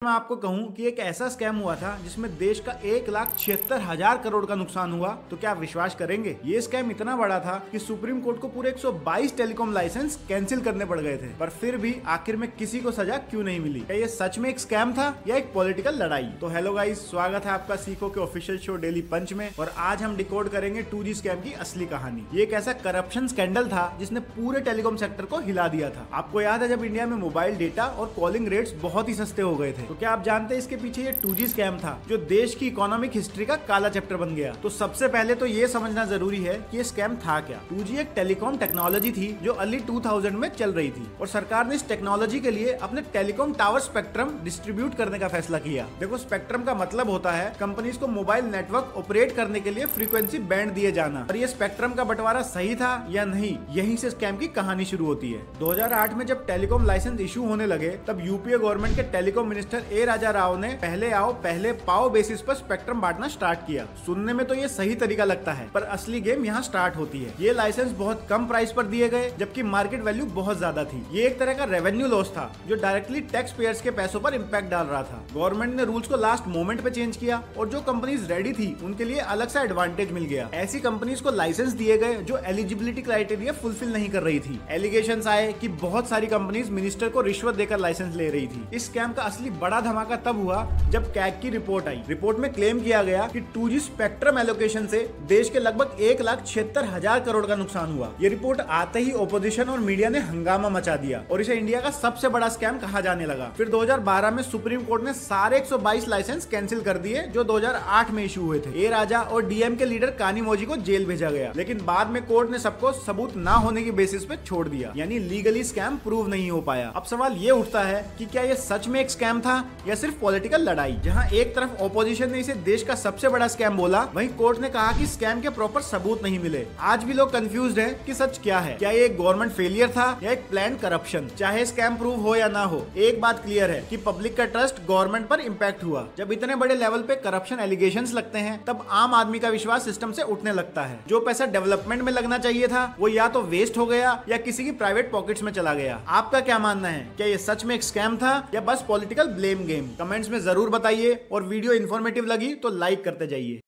मैं आपको कहूं कि एक ऐसा स्कैम हुआ था जिसमें देश का 1,76,000 करोड़ का नुकसान हुआ, तो क्या आप विश्वास करेंगे? ये स्कैम इतना बड़ा था कि सुप्रीम कोर्ट को पूरे 122 टेलीकॉम लाइसेंस कैंसिल करने पड़ गए थे, पर फिर भी आखिर में किसी को सजा क्यों नहीं मिली? क्या ये सच में एक स्कैम था या एक पॉलिटिकल लड़ाई? तो हेलो गाइस, स्वागत है आपका सीखो के ऑफिशियल शो डेली पंच में। और आज हम डिकोड करेंगे 2G स्कैम की असली कहानी। ये एक ऐसा करप्शन स्कैंडल था जिसने पूरे टेलीकॉम सेक्टर को हिला दिया था। आपको याद है जब इंडिया में मोबाइल डेटा और कॉलिंग रेट्स बहुत ही सस्ते हो गए थे, तो क्या आप जानते हैं इसके पीछे ये 2G स्कैम था जो देश की इकोनॉमिक हिस्ट्री का काला चैप्टर बन गया। तो सबसे पहले तो ये समझना जरूरी है कि ये स्कैम था क्या। 2G एक टेलीकॉम टेक्नोलॉजी थी जो अर्ली 2000 में चल रही थी और सरकार ने इस टेक्नोलॉजी के लिए अपने टेलीकॉम टावर स्पेक्ट्रम डिस्ट्रीब्यूट करने का फैसला किया। देखो, स्पेक्ट्रम का मतलब होता है कंपनीज को मोबाइल नेटवर्क ऑपरेट करने के लिए फ्रीक्वेंसी बैंड दिए जाना। और ये स्पेक्ट्रम का बंटवारा सही था या नहीं, यहीं से स्कैम की कहानी शुरू होती है। 2008 में जब टेलीकॉम लाइसेंस इशू होने लगे, तब यूपीए गवर्नमेंट के टेलीकॉम मिनिस्टर ए राजा राव ने पहले आओ पहले पाओ बेसिस पर स्पेक्ट्रम बांटना स्टार्ट किया। सुनने में तो ये सही तरीका लगता है, पर असली गेम यहाँ स्टार्ट होती है। ये लाइसेंस बहुत कम प्राइस पर दिए गए, जबकि मार्केट वैल्यू बहुत ज्यादा थी। ये एक तरह का रेवेन्यू लॉस था जो डायरेक्टली टैक्स पेयर्स के पैसों पर इम्पैक्ट डाल रहा था। गवर्नमेंट ने रूल्स को लास्ट मोमेंट पे चेंज किया और जो कंपनीज रेडी थी उनके लिए अलग सा एडवांटेज मिल गया। ऐसी कंपनीज को लाइसेंस दिए गए जो एलिजिबिलिटी क्राइटेरिया फुलफिल नहीं कर रही थी। एलिगेशंस आए कि बहुत सारी कंपनीज मिनिस्टर को रिश्वत देकर लाइसेंस ले रही थी। इस स्कैम का असली बड़ा धमाका तब हुआ जब कैग की रिपोर्ट आई। रिपोर्ट में क्लेम किया गया कि 2G स्पेक्ट्रम एलोकेशन से देश के लगभग 1,76,000 करोड़ का नुकसान हुआ। ये रिपोर्ट आते ही ओपोजिशन और मीडिया ने हंगामा मचा दिया और इसे इंडिया का सबसे बड़ा स्कैम कहा जाने लगा। फिर 2012 में सुप्रीम कोर्ट ने सारे 122 लाइसेंस कैंसिल कर दिए जो 2008 में इशू हुए थे। ए राजा और डीएम के लीडर कानीमोजी को जेल भेजा गया, लेकिन बाद में कोर्ट ने सबको सबूत ना होने की बेसिस पे छोड़ दिया, यानी लीगली स्कैम प्रूव नहीं हो पाया। अब सवाल ये उठता है कि क्या ये सच में एक स्कैम था या सिर्फ पॉलिटिकल लड़ाई? जहां एक तरफ ऑपोजिशन ने इसे देश का सबसे बड़ा स्कैम बोला, वहीं कोर्ट ने कहा कि स्कैम के प्रॉपर सबूत नहीं मिले। आज भी लोग कंफ्यूज्ड हैं कि सच क्या है। क्या ये एक गवर्नमेंट फेलियर था या एक प्लान करप्शन? चाहे स्कैम प्रूव हो या ना हो, एक बात क्लियर है कि पब्लिक का ट्रस्ट गवर्नमेंट पर इंपैक्ट हुआ। जब इतने बड़े लेवल पे करप्शन एलिगेशंस लगते हैं, तब आम आदमी का विश्वास सिस्टम से उठने लगता है। जो पैसा डेवलपमेंट में लगना चाहिए था वो या तो वेस्ट हो गया या किसी की प्राइवेट पॉकेट्स में चला गया। आपका क्या मानना है? क्या ये सच में एक स्कैम था या बस पॉलिटिकल ब्लेम गेम? कमेंट्स में जरूर बताइए और वीडियो इन्फॉर्मेटिव लगी तो लाइक करते जाइए।